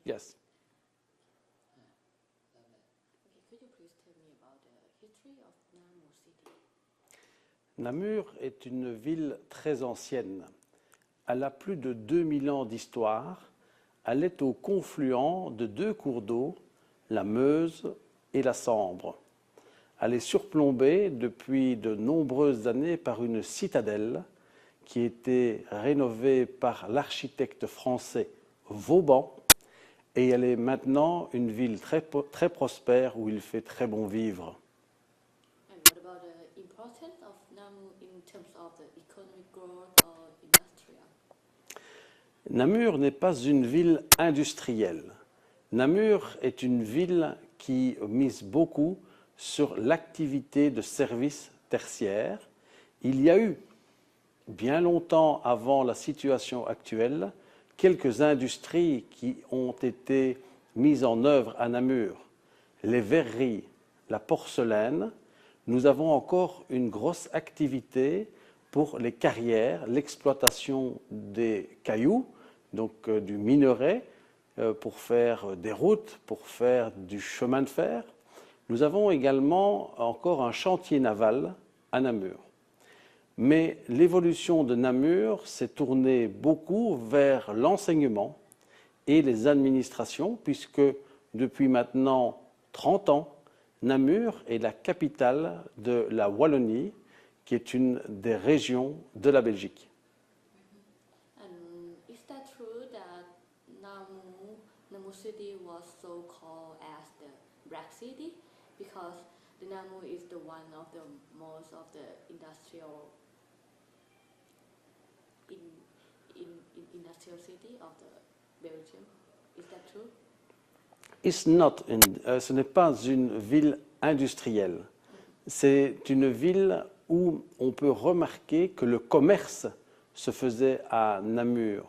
Yes. Could you please tell me about the history of Namur city? Namur est une ville très ancienne. Elle a plus de 2000 ans d'histoire. Elle est au confluent de deux cours d'eau, la Meuse et la Sambre. Elle est surplombée depuis de nombreuses années par une citadelle qui a été rénovée par l'architecte français Vauban, et elle est maintenant une ville très prospère où il fait très bon vivre. And what about the importance of Namur in terms of the economic growth or industrial? Namur n'est pas une ville industrielle. Namur est une ville qui mise beaucoup sur l'activité de services tertiaires. Il y a eu, bien longtemps avant la situation actuelle, quelques industries qui ont été mises en œuvre à Namur. Les verreries, la porcelaine. Nous avons encore une grosse activité pour les carrières, l'exploitation des cailloux, donc du minerai, pour faire des routes, pour faire du chemin de fer. Nous avons également encore un chantier naval à Namur. Mais l'évolution de Namur s'est tournée beaucoup vers l'enseignement et les administrations, puisque depuis maintenant 30 ans, Namur est la capitale de la Wallonie, qui est une des régions de la Belgique. And is that true that Namur city was so called as the Black City because the Namur is the one of the most of the industrial industrial city of the Belgium? Is that true? Ce n'est pas une ville industrielle. C'est une ville où on peut remarquer que le commerce se faisait à Namur.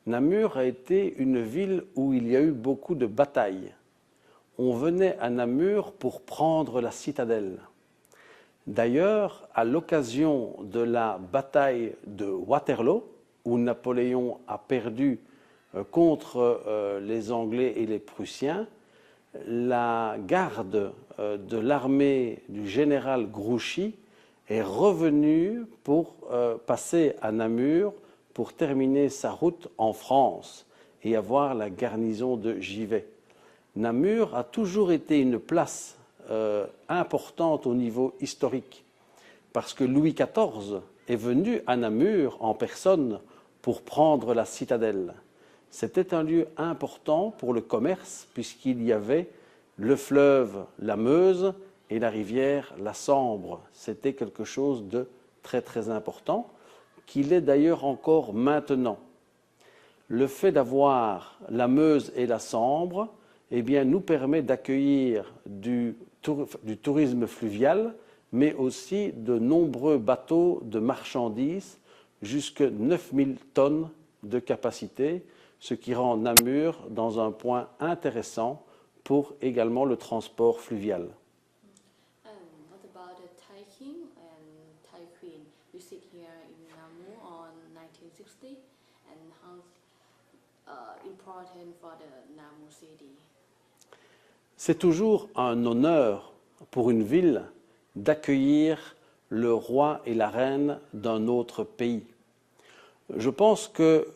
Namur a été une ville où il y a eu beaucoup de batailles. On venait à Namur pour prendre la citadelle. D'ailleurs, à l'occasion de la bataille de Waterloo, où Napoléon a perdu contre les Anglais et les Prussiens, la garde de l'armée du général Grouchy est revenue pour passer à Namur pour terminer sa route en France et avoir la garnison de Givet. Namur a toujours été une place importante au niveau historique parce que Louis XIV est venu à Namur en personne pour prendre la citadelle. C'était un lieu important pour le commerce puisqu'il y avait le fleuve, la Meuse, et la rivière, la Sambre. C'était quelque chose de très très important, qu'il est d'ailleurs encore maintenant. Le fait d'avoir la Meuse et la Sambre, eh bien, nous permet d'accueillir du tourisme fluvial, mais aussi de nombreux bateaux de marchandises, jusque 9000 tonnes de capacité, ce qui rend Namur dans un point intéressant pour également le transport fluvial. What about the Thai King and Thai Queen visit here in Namur on 1960 and how important for the Namur city? C'est toujours un honneur pour une ville d'accueillir le roi et la reine d'un autre pays. Je pense que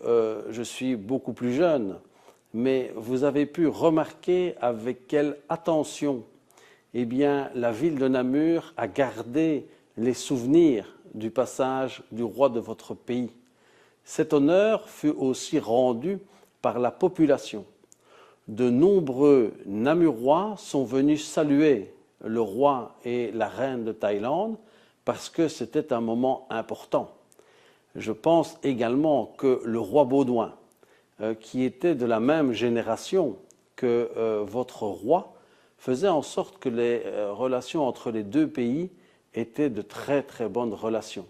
je suis beaucoup plus jeune, mais vous avez pu remarquer avec quelle attention eh bien, la ville de Namur a gardé les souvenirs du passage du roi de votre pays. Cet honneur fut aussi rendu par la population. De nombreux Namurois sont venus saluer le roi et la reine de Thaïlande parce que c'était un moment important. Je pense également que le roi Baudouin, qui était de la même génération que votre roi, faisait en sorte que les relations entre les deux pays étaient de très très bonnes relations.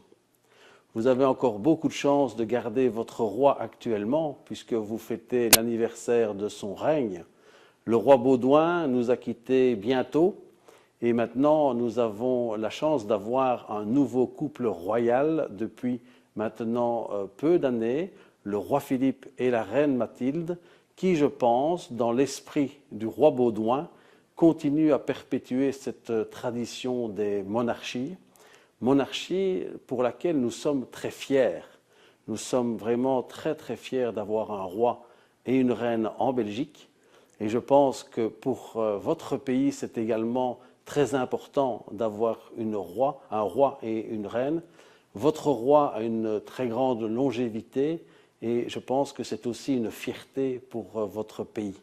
Vous avez encore beaucoup de chance de garder votre roi actuellement, puisque vous fêtez l'anniversaire de son règne. Le roi Baudouin nous a quittés bientôt, et maintenant nous avons la chance d'avoir un nouveau couple royal depuis maintenant peu d'années, le roi Philippe et la reine Mathilde, qui, je pense, dans l'esprit du roi Baudouin, continue à perpétuer cette tradition des monarchies, monarchie pour laquelle nous sommes très fiers. Nous sommes vraiment très très fiers d'avoir un roi et une reine en Belgique. Et je pense que pour votre pays, c'est également très important d'avoir un roi et une reine. Votre roi a une très grande longévité et je pense que c'est aussi une fierté pour votre pays.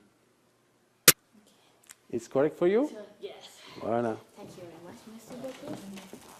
It's correct for you? So, yes. Voilà. Thank you very much, Mr. Babu.